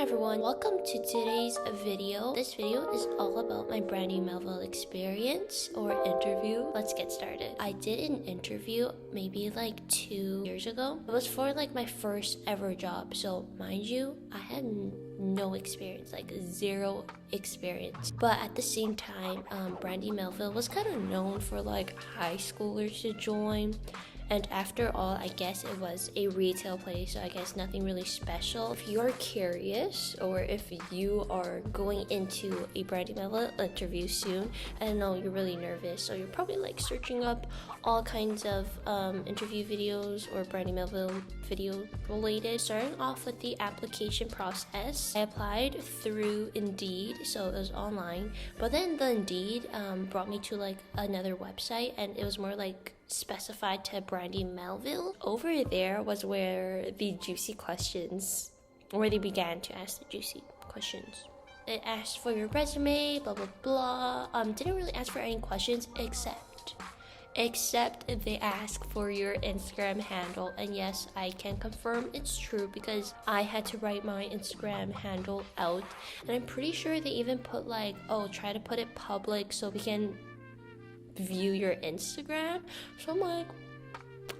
Hi everyone, welcome to today's video. This video is all about my brand new Melville experience or interview. Let's get started. I did an interview maybe like 2 years ago. It was for like my first ever job. So mind you, I had no experience, like zero experience. But at the same time, Brandy Melville was kind of known for like high schoolers to join. And after all, I guess it was a retail place, so I guess nothing really special. If you're curious, or if you are going into a Brandy Melville interview soon, I don't know, you're really nervous, so you're probably like searching up all kinds of interview videos or Brandy Melville video related. Starting off with the application process, I applied through Indeed, so it was online. But then the Indeed brought me to like another website, and it was more like specified to Brandy Melville. Over there was where the juicy questions, where they began to ask the juicy questions. It asked for your resume, blah blah blah. Didn't really ask for any questions except they ask for your Instagram handle. And yes, I can confirm it's true because I had to write my Instagram handle out, and I'm pretty sure they even put like, oh, try to put it public so we can view your Instagram. So I'm like,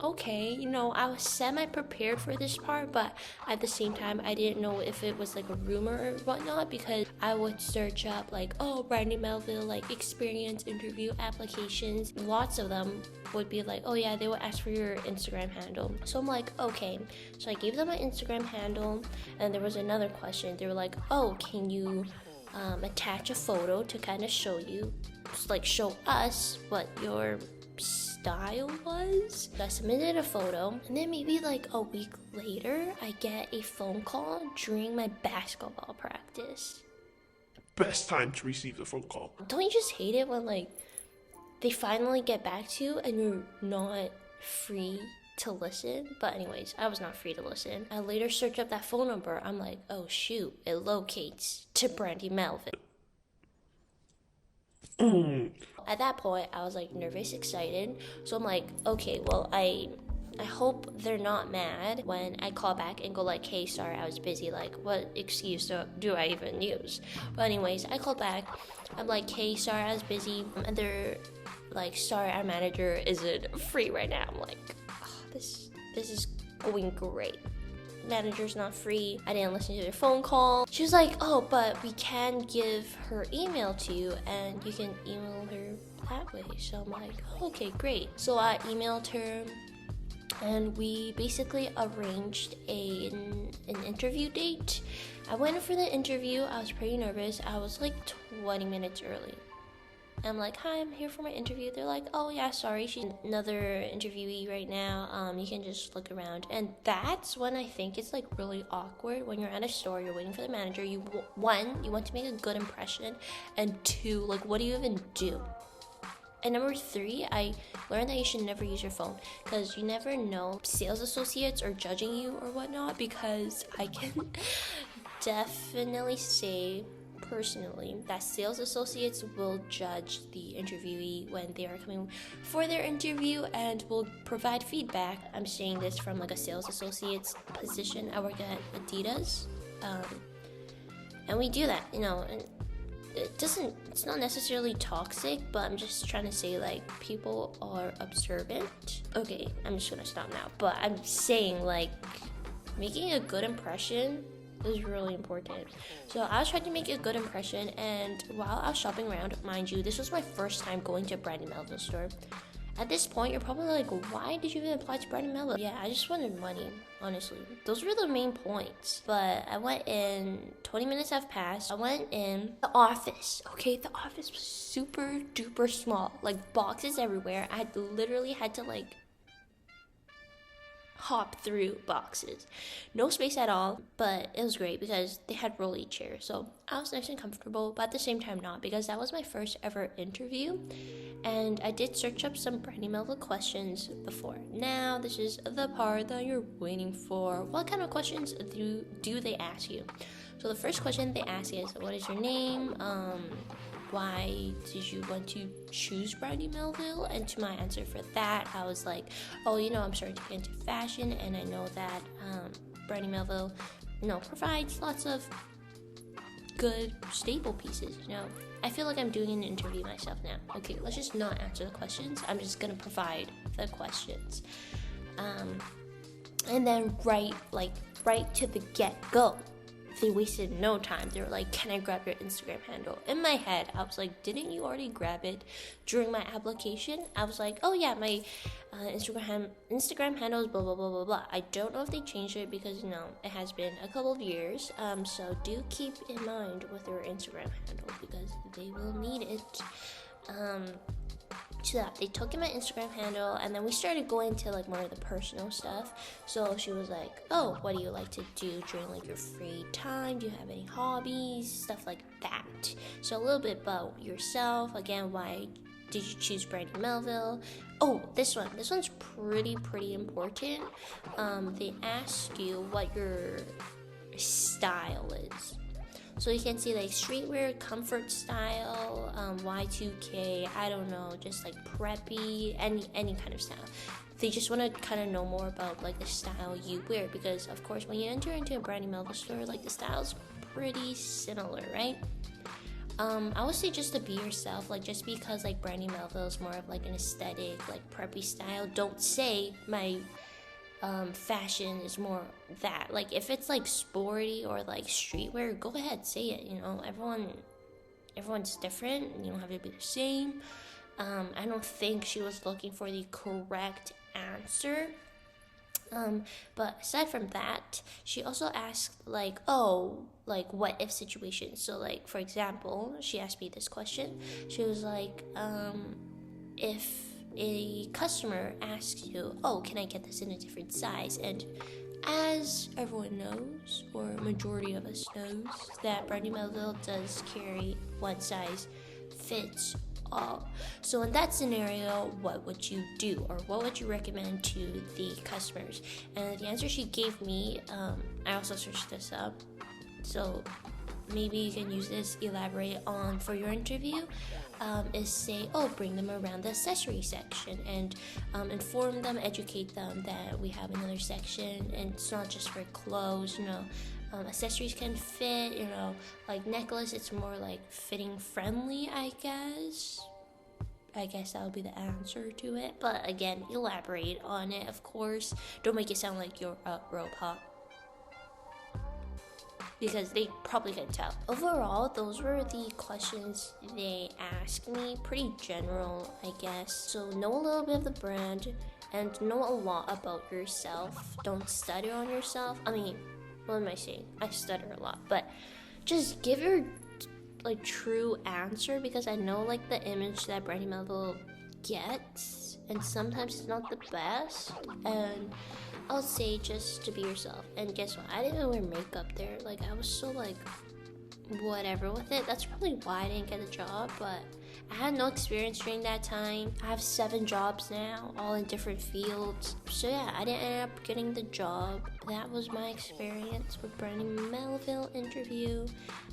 okay, you know, I was semi-prepared for this part, but at the same time, I didn't know if it was like a rumor or whatnot, because I would search up like, oh, Brandy Melville, like experience interview applications. Lots of them would be like, oh yeah, they would ask for your Instagram handle. So I'm like, okay. So I gave them my Instagram handle, and there was another question. They were like, oh, can you attach a photo to kind of show us what your style was. So I submitted a photo, and then maybe like a week later, I get a phone call during my basketball practice. Best time to receive the phone call. Don't you just hate it when like they finally get back to you and you're not free to listen? But anyways, I was not free to listen. I later searched up that phone number. I'm like, oh shoot, it locates to Brandy Melville. At that point, I was like nervous, excited. So I'm like, okay, well, I hope they're not mad when I call back and go like, hey, sorry, I was busy. Like, what excuse do I even use? But anyways, I called back. I'm like, hey, sorry, I was busy. And they're like, sorry, our manager isn't free right now. I'm like, oh, this is going great. Manager's not free. I didn't listen to their phone call. She was like, oh, but we can give her email to you and you can email her that way. So I'm like, okay, great. So I emailed her, and we basically arranged an interview date. I went for the interview. I was pretty nervous. I was like 20 minutes early. I'm like, hi, I'm here for my interview. They're like, oh yeah, sorry, she's another interviewee right now. You can just look around. And that's when I think it's like really awkward when you're at a store, you're waiting for the manager. You want to make a good impression, and two, like, what do you even do? And number 3, I learned that you should never use your phone, because you never know sales associates are judging you or whatnot. Because I can definitely say personally that sales associates will judge the interviewee when they are coming for their interview and will provide feedback. I'm saying this from like a sales associate's position. I work at Adidas, and we do that, you know. And it's not necessarily toxic, but I'm just trying to say like people are observant. Okay, I'm just gonna stop now. But I'm saying like making a good impression is really important. So I was trying to make a good impression, and while I was shopping around, mind you, this was my first time going to a Brandy Melville store. At this point, you're probably like, why did you even apply to Brandy Melville? Yeah, I just wanted money, honestly. Those were the main points. But I went in, 20 minutes have passed. I went in the office. Okay, the office was super duper small, like boxes everywhere. I literally had to like hop through boxes. No space at all, but it was great because they had rolly chairs. So I was nice and comfortable, but at the same time not, because that was my first ever interview. And I did search up some Brandy Melville questions before. Now, this is the part that you're waiting for. What kind of questions do they ask you? So the first question they ask is, what is your name? Why did you want to choose Brandy Melville? And to my answer for that, I was like, oh, you know, I'm starting to get into fashion, and I know that Brandy Melville, you know, provides lots of good staple pieces, you know. I feel like I'm doing an interview myself now. Okay, let's just not answer the questions. I'm just gonna provide the questions. And then right to the get-go, they wasted no time. They were like, can I grab your Instagram handle? In my head, I was like, didn't you already grab it during my application? I was like, oh yeah, my Instagram handle is blah, blah, blah, blah, blah. I don't know if they changed it because, you know, it has been a couple of years. So do keep in mind with your Instagram handle because they will need it. So that they took in my Instagram handle, and then we started going to like more of the personal stuff. So she was like, oh, what do you like to do during like your free time? Do you have any hobbies? Stuff like that. So a little bit about yourself. Again, why did you choose Brandy Melville? Oh, this one's pretty important. They ask you what your style is. So you can see like streetwear, comfort style, Y2K, I don't know, just like preppy, any kind of style. They just want to kind of know more about like the style you wear, because of course when you enter into a Brandy Melville store, like the style's pretty similar, right? I would say just to be yourself, like just because like Brandy Melville is more of like an aesthetic, like preppy style. Don't say my fashion is more that. Like if it's like sporty or like streetwear, go ahead, say it. You know, everyone's different. You don't have to be the same. I don't think she was looking for the correct answer. But aside from that, she also asked like, oh, like what if situations. So like for example, she asked me this question. She was like, if a customer asks you, oh, can I get this in a different size? And as everyone knows, or majority of us knows, that Brandy Melville does carry one size fits all. So in that scenario, what would you do, or what would you recommend to the customers? And the answer she gave me, I also searched this up, so maybe you can use this, elaborate on for your interview, is say, oh, bring them around the accessory section and inform them, educate them that we have another section and it's not just for clothes, you know. Accessories can fit, you know, like necklace, it's more like fitting friendly, I guess that would be the answer to it. But again, elaborate on it, of course. Don't make it sound like you're a robot, because they probably can tell. Overall, those were the questions they asked me. Pretty general, I guess. So know a little bit of the brand and know a lot about yourself. Don't stutter on yourself. I mean, what am I saying? I stutter a lot, but just give your like true answer, because I know like the image that Brandy Melville gets, and sometimes it's not the best. And I'll say just to be yourself. And guess what? I didn't even wear makeup there. Like I was so like whatever with it. That's probably why I didn't get a job, but I had no experience during that time. I have 7 jobs now, all in different fields. So yeah, I didn't end up getting the job. That was my experience with Brandy Melville interview.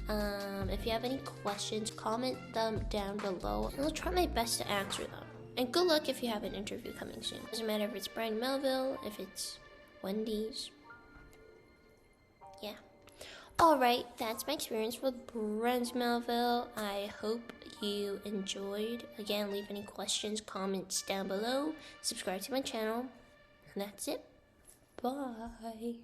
If you have any questions, comment them down below and I'll try my best to answer them. And good luck if you have an interview coming soon. Doesn't matter if it's Brandy Melville, if it's Wendy's. Yeah. Alright, that's my experience with Brandy Melville. I hope you enjoyed. Again, leave any questions, comments down below. Subscribe to my channel. And that's it. Bye.